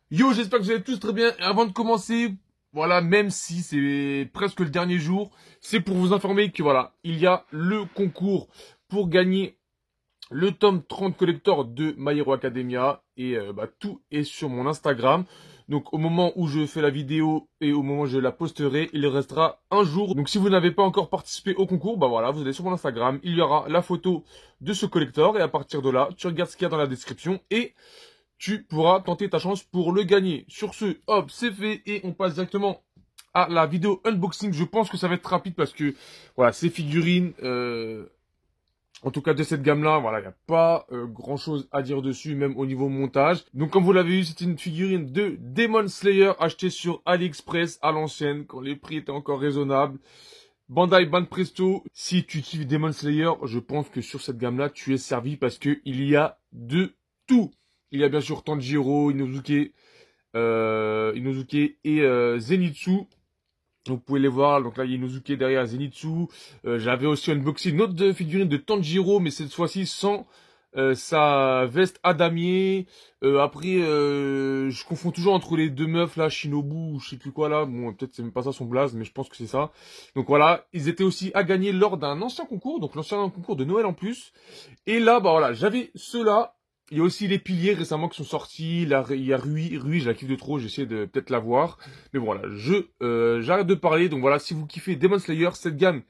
Yo, j'espère que vous allez tous très bien. Et avant de commencer, voilà, même si c'est presque le dernier jour, c'est pour vous informer que voilà, il y a le concours pour gagner le tome 30 collector de My Hero Academia. Et tout est sur mon Instagram. Donc au moment où je fais la vidéo et au moment où je la posterai, il restera un jour. Donc si vous n'avez pas encore participé au concours, bah voilà, vous allez sur mon Instagram, il y aura la photo de ce collector. Et à partir de là, tu regardes ce qu'il y a dans la description et tu pourras tenter ta chance pour le gagner. Sur ce, hop, c'est fait et on passe directement à la vidéo unboxing. Je pense que ça va être rapide parce que, voilà, ces figurines, en tout cas de cette gamme-là, voilà, il n'y a pas grand-chose à dire dessus, même au niveau montage. Donc comme vous l'avez vu, c'est une figurine de Demon Slayer achetée sur AliExpress à l'ancienne, quand les prix étaient encore raisonnables. Bandai Banpresto, si tu kiffes Demon Slayer, je pense que sur cette gamme-là, tu es servi parce que il y a de tout. Il y a bien sûr Tanjiro, Inosuke et Zenitsu. Vous pouvez les voir. Donc là, il y a Inosuke derrière Zenitsu. J'avais aussi unboxé une autre figurine de Tanjiro, mais cette fois-ci sans sa veste à damier. Après, je confonds toujours entre les deux meufs là, Shinobu ou je sais plus quoi là. Bon, peut-être c'est même pas ça son blaze, mais je pense que c'est ça. Donc voilà, ils étaient aussi à gagner lors d'un ancien concours, donc l'ancien concours de Noël en plus. Et là, bah voilà, j'avais ceux-là. Il y a aussi les piliers récemment qui sont sortis. Là, il y a Rui, je la kiffe de trop, j'essaie de peut-être la voir. Mais bon, voilà, j'arrête de parler. Donc voilà, si vous kiffez Demon Slayer, cette gamme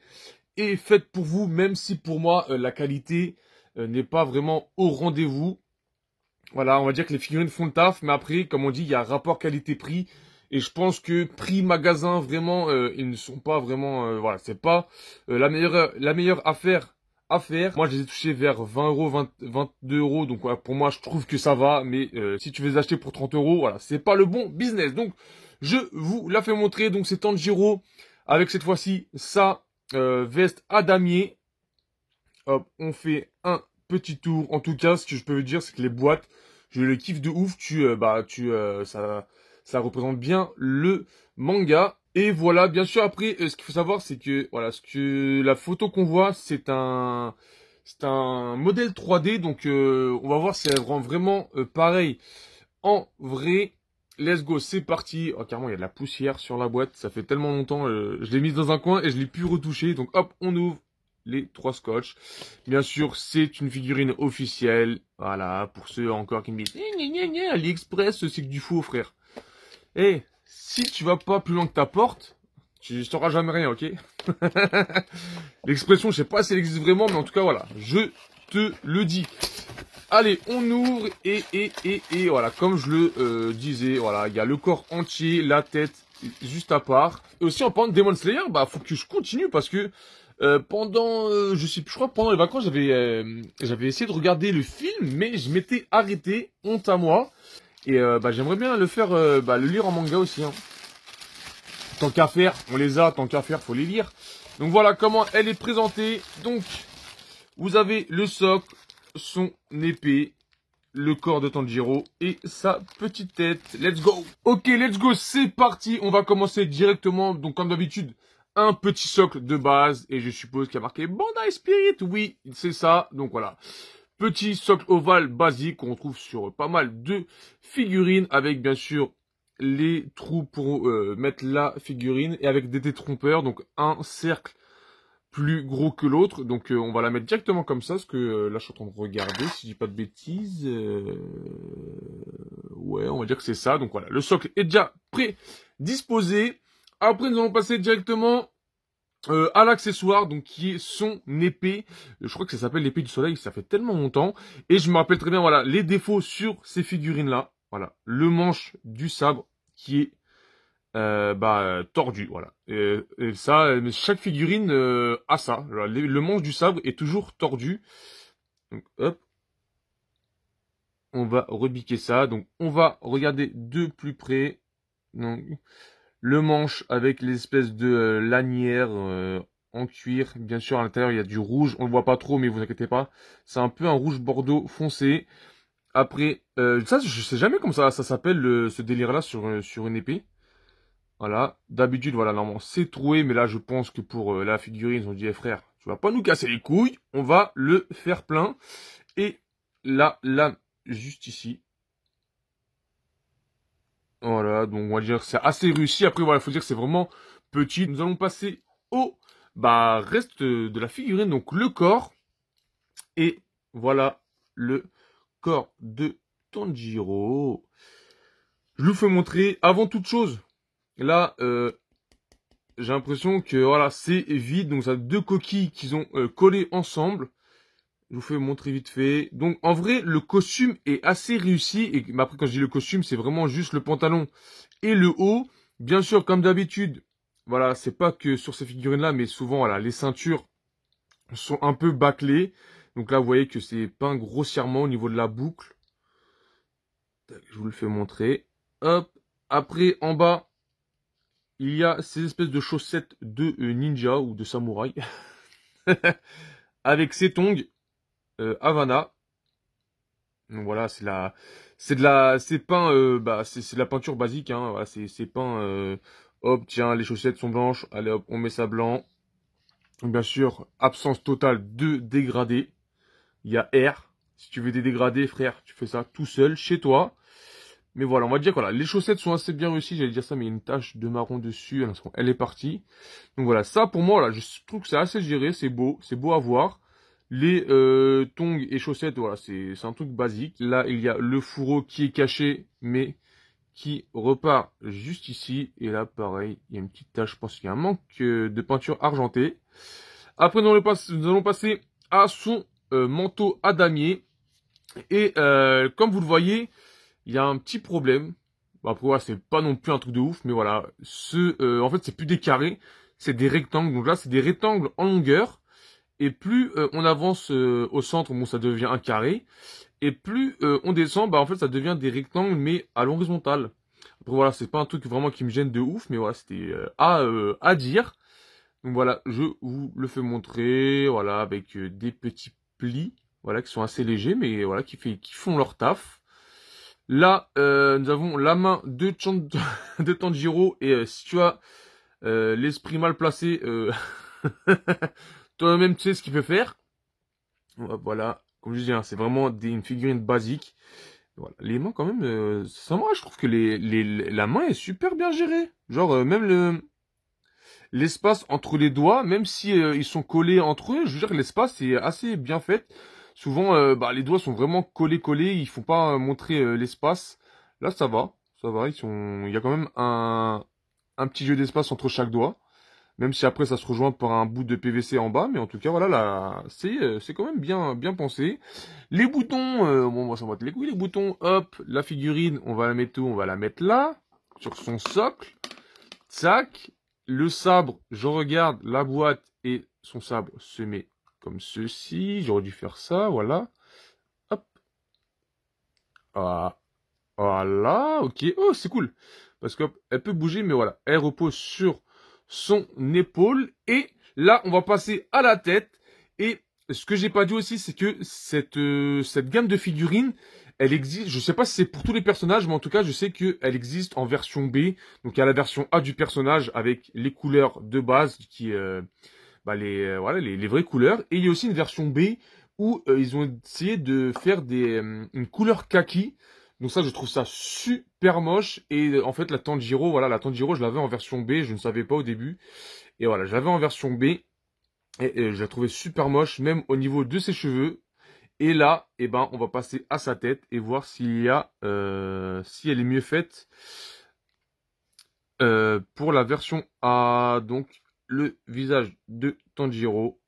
est faite pour vous, même si pour moi, la qualité n'est pas vraiment au rendez-vous. Voilà, on va dire que les figurines font le taf, mais après, comme on dit, il y a rapport qualité-prix. Et je pense que prix magasin, vraiment, ils ne sont pas vraiment... voilà, c'est pas la meilleure affaire à faire. Moi, je les ai touchés vers 20 euros, 22 euros. Donc, voilà, pour moi, je trouve que ça va. Mais si tu veux les acheter pour 30 euros, voilà, c'est pas le bon business. Donc, je vous la fais montrer. Donc, c'est Tanjiro avec cette fois-ci sa veste à damier. Hop, on fait un petit tour. En tout cas, ce que je peux vous dire, c'est que les boîtes, je les kiffe de ouf. Ça représente bien le manga. Et voilà, bien sûr, après, ce qu'il faut savoir, c'est que, voilà, la photo qu'on voit, c'est un modèle 3D. Donc, on va voir si elle rend vraiment pareil en vrai. Let's go, c'est parti. Oh, carrément, il y a de la poussière sur la boîte. Ça fait tellement longtemps. Je l'ai mise dans un coin et je l'ai pu retoucher. Donc, hop, on ouvre les 3 scotch. Bien sûr, c'est une figurine officielle. Voilà, pour ceux encore qui me disent AliExpress, c'est que du faux, frère. Eh, si tu vas pas plus loin que ta porte, tu sauras jamais rien, ok? L'expression, je sais pas si elle existe vraiment, mais en tout cas, voilà, je te le dis. Allez, on ouvre et voilà, comme je le disais, voilà, il y a le corps entier, la tête juste à part. Et aussi, en parlant de Demon Slayer, bah, faut que je continue parce que pendant, je crois que pendant les vacances, j'avais essayé de regarder le film, mais je m'étais arrêté, honte à moi. Et j'aimerais bien le faire, le lire en manga aussi. Hein. Tant qu'à faire, on les a, tant qu'à faire, faut les lire. Donc voilà comment elle est présentée. Donc, vous avez le socle, son épée, le corps de Tanjiro et sa petite tête. Let's go. Ok, let's go, c'est parti. On va commencer directement, donc comme d'habitude, un petit socle de base. Et je suppose qu'il y a marqué Bandai Spirit. Oui, c'est ça. Donc voilà. Petit socle ovale basique qu'on trouve sur pas mal de figurines. Avec bien sûr les trous pour mettre la figurine. Et avec des détrompeurs. Donc un cercle plus gros que l'autre, donc on va la mettre directement comme ça, parce que là je suis en train de regarder, si je dis pas de bêtises, ouais, on va dire que c'est ça, donc voilà, le socle est déjà prédisposé. Après nous allons passer directement à l'accessoire, donc qui est son épée, je crois que ça s'appelle l'épée du soleil, ça fait tellement longtemps, et je me rappelle très bien, voilà, les défauts sur ces figurines là, voilà, le manche du sabre qui est tordu, voilà. Et ça, chaque figurine a ça. Le manche du sabre est toujours tordu. Donc, hop. On va rebiquer ça. Donc, on va regarder de plus près. Donc, le manche avec l'espèce de lanière en cuir. Bien sûr, à l'intérieur, il y a du rouge. On le voit pas trop, mais vous inquiétez pas. C'est un peu un rouge bordeaux foncé. Après, ça, je sais jamais comment ça s'appelle ce délire-là sur une épée. Voilà. D'habitude, voilà, normalement, c'est troué, mais là, je pense que pour la figurine, ils ont dit, eh, frère, tu vas pas nous casser les couilles, on va le faire plein. Et la lame, juste ici. Voilà, donc on va dire que c'est assez réussi. Après, voilà, il faut dire que c'est vraiment petit. Nous allons passer au reste de la figurine, donc le corps. Et voilà le corps de Tanjiro. Je vous fais montrer avant toute chose. Là, j'ai l'impression que voilà, c'est vide. Donc ça a deux coquilles qu'ils ont collées ensemble. Je vous fais montrer vite fait. Donc en vrai, le costume est assez réussi. Et mais après, quand je dis le costume, c'est vraiment juste le pantalon et le haut. Bien sûr, comme d'habitude, voilà, c'est pas que sur ces figurines-là, mais souvent, voilà, les ceintures sont un peu bâclées. Donc là, vous voyez que c'est peint grossièrement au niveau de la boucle. Je vous le fais montrer. Hop. Après, en bas, il y a ces espèces de chaussettes de ninja ou de samouraï. Avec ces tongs Havana. Donc voilà, c'est peint, c'est de la peinture basique, hein. Voilà, c'est peint, hop, tiens, les chaussettes sont blanches. Allez hop, on met ça blanc. Bien sûr, absence totale de dégradé. Il y a R. Si tu veux des dégradés, frère, tu fais ça tout seul, chez toi. Mais voilà, on va dire que voilà, les chaussettes sont assez bien réussies, j'allais dire ça, mais il y a une tache de marron dessus, elle est partie. Donc voilà, ça pour moi, voilà, je trouve que c'est assez géré, c'est beau à voir. Les tongs et chaussettes, voilà, c'est un truc basique. Là, il y a le fourreau qui est caché, mais qui repart juste ici. Et là, pareil, il y a une petite tache, je pense qu'il y a un manque de peinture argentée. Après, nous allons passer à son manteau à damier. Et comme vous le voyez, il y a un petit problème. Bon, après, voilà, c'est pas non plus un truc de ouf, mais voilà. En fait, c'est plus des carrés, c'est des rectangles. Donc là, c'est des rectangles en longueur. Et plus on avance au centre, bon, ça devient un carré. Et plus on descend, en fait, ça devient des rectangles, mais à l'horizontale. Après, voilà, c'est pas un truc vraiment qui me gêne de ouf, mais voilà, c'était à dire. Donc voilà, je vous le fais montrer, voilà, avec des petits plis, voilà, qui sont assez légers, mais voilà, qui font leur taf. Là, nous avons la main de, de Tanjiro, et si tu as l'esprit mal placé, toi-même tu sais ce qu'il peut faire. Voilà, comme je dis, hein, c'est vraiment une figurine basique. Voilà. Les mains quand même, ça moi je trouve que la main est super bien gérée. Genre même l'espace entre les doigts, même si ils sont collés entre eux, je veux dire que l'espace est assez bien fait. Souvent, les doigts sont vraiment collés, ils font pas montrer l'espace. Là, ça va, il y a quand même un petit jeu d'espace entre chaque doigt. Même si après ça se rejoint par un bout de PVC en bas, mais en tout cas voilà, là, c'est quand même bien pensé. Les boutons, bon, moi ça va être les couilles, les boutons, hop, la figurine, on va la mettre où? On va la mettre là, sur son socle. Tac. Le sabre, je regarde la boîte et son sabre se met comme ceci. J'aurais dû faire ça, voilà. Hop. Ah, voilà, ok. Oh, c'est cool. Parce qu'elle peut bouger, mais voilà. Elle repose sur son épaule. Et là, on va passer à la tête. Et ce que j'ai pas dit aussi, c'est que cette gamme de figurines, elle existe. Je sais pas si c'est pour tous les personnages, mais en tout cas, je sais qu'elle existe en version B. Donc, il y a la version A du personnage avec les couleurs de base qui, voilà, les vraies couleurs. Et il y a aussi une version B où ils ont essayé de faire une couleur kaki. Donc ça, je trouve ça super moche. Et en fait, la Tanjiro, je l'avais en version B. Je ne savais pas au début. Et voilà, je l'avais en version B. Et je la trouvais super moche, même au niveau de ses cheveux. Et là, on va passer à sa tête et voir si elle est mieux faite pour la version A. Donc, le visage de Tanjiro.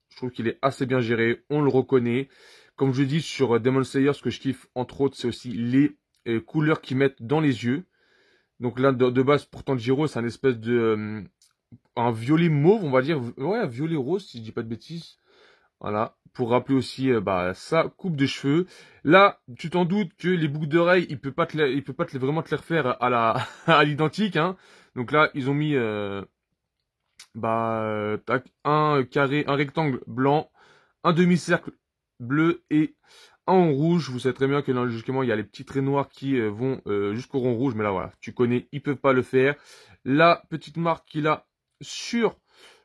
Je trouve qu'il est assez bien géré, on le reconnaît. Comme je dis sur Demon Slayer, ce que je kiffe entre autres, c'est aussi les couleurs qu'ils mettent dans les yeux. Donc là, de base, pour Tanjiro, c'est un espèce de un violet mauve, on va dire. Ouais, un violet rose, si je dis pas de bêtises. Voilà. Pour rappeler aussi sa coupe de cheveux. Là, tu t'en doutes que les boucles d'oreilles, il peut pas vraiment te les refaire à l'identique, hein. Donc là, ils ont mis tac, un carré, un rectangle blanc, un demi-cercle bleu et en rouge. Vous savez très bien que dans le justement, il y a les petits traits noirs qui vont jusqu'au rond rouge. Mais là, voilà, tu connais, ils peuvent pas le faire. La petite marque qu'il a sur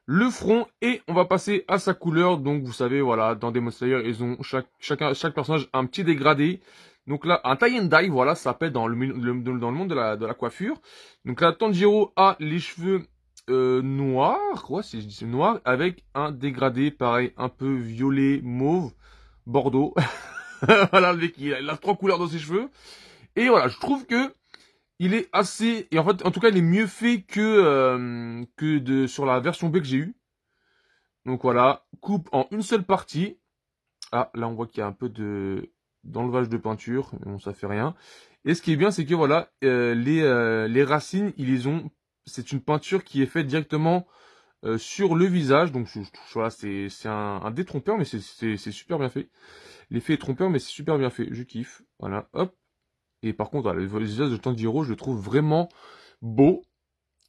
le front. Et on va passer à sa couleur. Donc, vous savez, voilà, dans Demon Slayer, ils ont chaque personnage a un petit dégradé. Donc là, un tie and dye, voilà, ça s'appelle dans le monde de la coiffure. Donc là, Tanjiro a les cheveux noirs, quoi, si je dis c'est noir, avec un dégradé, pareil, un peu violet, mauve, bordeaux. Voilà, le mec, il a 3 couleurs dans ses cheveux. Et voilà, je trouve que il est assez, et en fait, en tout cas, il est mieux fait que sur la version B que j'ai eue. Donc voilà, coupe en une seule partie. Ah, là, on voit qu'il y a un peu d'enlevage de peinture. Bon, ça fait rien. Et ce qui est bien, c'est que voilà, les racines, ils les ont. C'est une peinture qui est faite directement sur le visage. Donc voilà, c'est un détrompeur, mais c'est super bien fait. L'effet est trompeur, mais c'est super bien fait. Je kiffe. Voilà, hop. Et par contre, voilà, le visage de Tanjiro, je le trouve vraiment beau.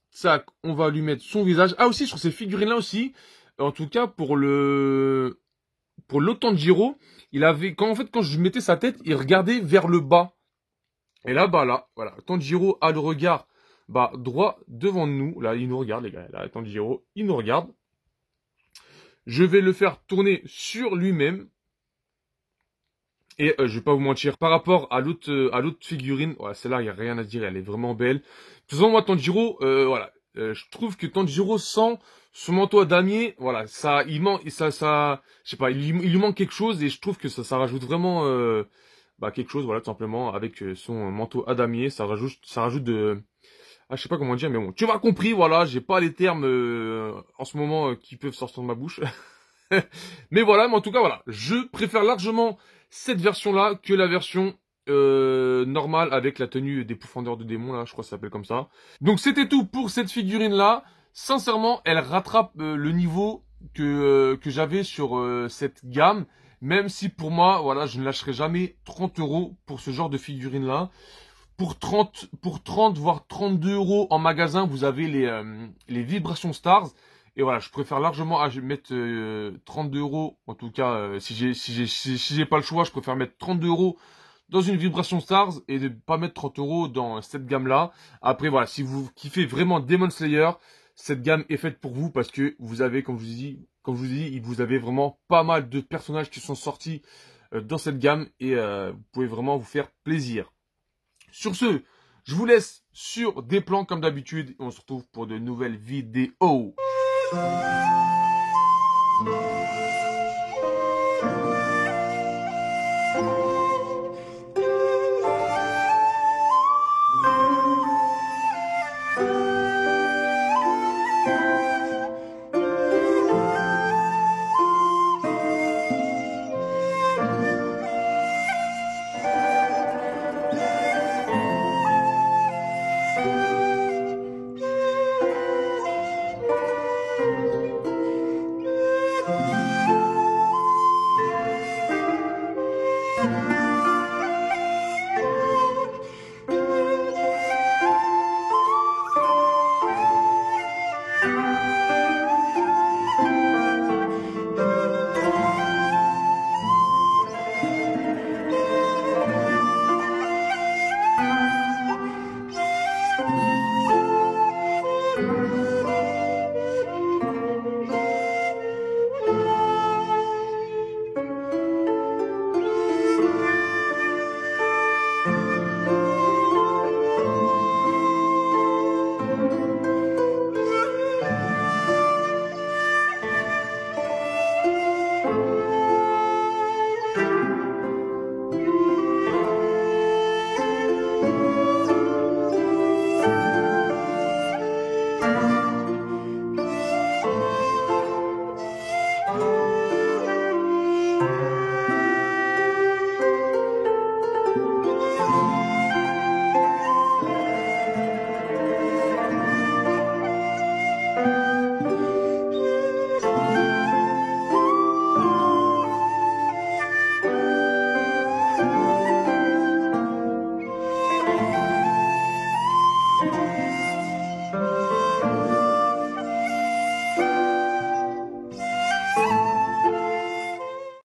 Ça, on va lui mettre son visage. Ah aussi, sur ces figurines-là aussi. En tout cas, pour l'autre Tanjiro, il avait, quand je mettais sa tête, il regardait vers le bas. Et là, bah là, voilà, Tanjiro a le regard, bah, droit devant nous. Là, il nous regarde, les gars. Là, Tanjiro, il nous regarde. Je vais le faire tourner sur lui-même. Et je vais pas vous mentir, par rapport à l'autre figurine, ouais, celle-là, il y a rien à dire, elle est vraiment belle. De toute façon, moi, Tanjiro, voilà, je trouve que Tanjiro sans son manteau à damier, voilà, ça, il manque, je sais pas, il lui manque quelque chose et je trouve que ça rajoute vraiment, bah, quelque chose, voilà, tout simplement, avec son manteau à damier, ça rajoute je sais pas comment dire, mais bon, tu m'as compris, voilà, j'ai pas les termes en ce moment qui peuvent sortir de ma bouche. Mais voilà, mais en tout cas, voilà. Je préfère largement cette version-là que la version normale avec la tenue des pourfendeurs de démons, là, je crois que ça s'appelle comme ça. Donc c'était tout pour cette figurine-là. Sincèrement, elle rattrape le niveau que j'avais sur cette gamme. Même si pour moi, voilà, je ne lâcherai jamais 30 € pour ce genre de figurine-là. Pour 30, voire 32 € en magasin, vous avez les Vibration Stars. Et voilà, je préfère largement mettre 32 €. En tout cas, si j'ai pas le choix, je préfère mettre 32 € dans une Vibration Stars et ne pas mettre 30 € dans cette gamme-là. Après, voilà, si vous kiffez vraiment Demon Slayer, cette gamme est faite pour vous parce que vous avez, comme je vous dis, vous avez vraiment pas mal de personnages qui sont sortis dans cette gamme et vous pouvez vraiment vous faire plaisir. Sur ce, je vous laisse sur des plans comme d'habitude et on se retrouve pour de nouvelles vidéos.